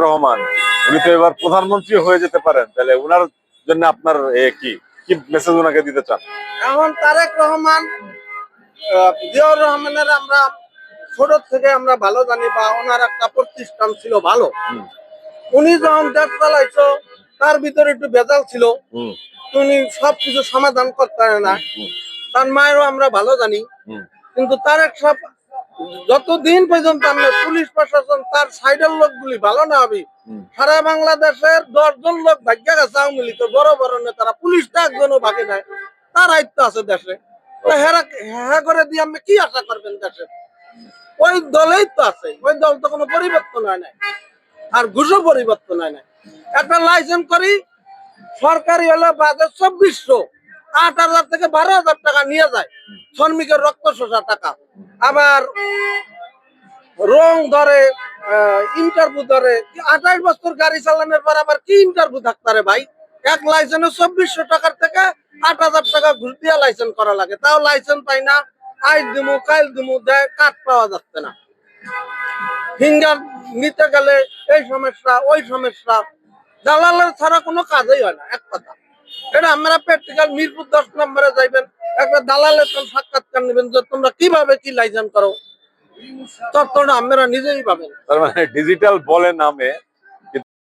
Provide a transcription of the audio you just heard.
রহমান উনি তো এবার প্রধানমন্ত্রী হয়ে যেতে পারেন, তাহলে উনার জন্য আপনার কি কি মেসেজ ওনাকে দিতে চান? এখন তারেক রহমান, জিয়াউর রহমানের আমরা ছোট থেকে আমরা ভালো জানি, বা ওনার একটা প্রতিষ্ঠান ছিল ভালো। উনি যখন দেশ চালাইছো তার ভিতরে একটু ভেজাল ছিল, উনি সবকিছু সমাধান করতে পারে না। তার মায়েরও আমরা ভালো জানি। কিন্তু তার এক সব যতদিন পর্যন্ত আমরা পুলিশ প্রশাসন তার সাইডের লোকগুলি ভালো না হবে, সারা বাংলাদেশের 10 জন লোক ভাগ্যা গেছে আওয়ামী লীগের বড় বড় নেতারা, পুলিশটা একজনও ভাগে নাই। তার দায়িত্ব আছে দেশে, হ্যাঁ করে দিয়ে আপনি কি আশা করবেন দেশে? ওই দলেই তো আছে, ওই দল তো কোনো পরিবর্তন হয় নাই, আর ঘুষও পরিবর্তন হয় নাই। একটা লাইসেন্স করি সরকারি হলে বাজে 2400, 8000 থেকে 12000 টাকা নিয়ে যায় শ্রমিকের রক্ত শোষা টাকা। আবার রং ধরে, ইন্টারভিউ ধরে। 28 বছর গাড়ি চালানোর পর আবার কি ইন্টারভিউ থাকতে ভাই? এক লাইসেন্স 2400 টাকার থেকে 8000 টাকা ঘুষ দিয়ে লাইসেন্স করা লাগে, তাও লাইসেন্স পাই না। আজ দিমু কাল দিমু দেয়, কাঠ পাওয়া যাচ্ছে না। ফিঙ্গার নিতে গেলে এই সমস্যা ওই সমস্যা, দালালের ছাড়া কোনো কাজই হয় না, এক কথা। এটা আমরা প্র্যাকটিক্যাল মিরপুর 10 নম্বরে যাইবেন, একটা দালালের সাক্ষাৎকার নেবেন যে তোমরা কিভাবে কি লাইসেন্স করো, তথ্যটা আপনারা নিজেই পাবেন। তার মানে ডিজিটাল বলে নামে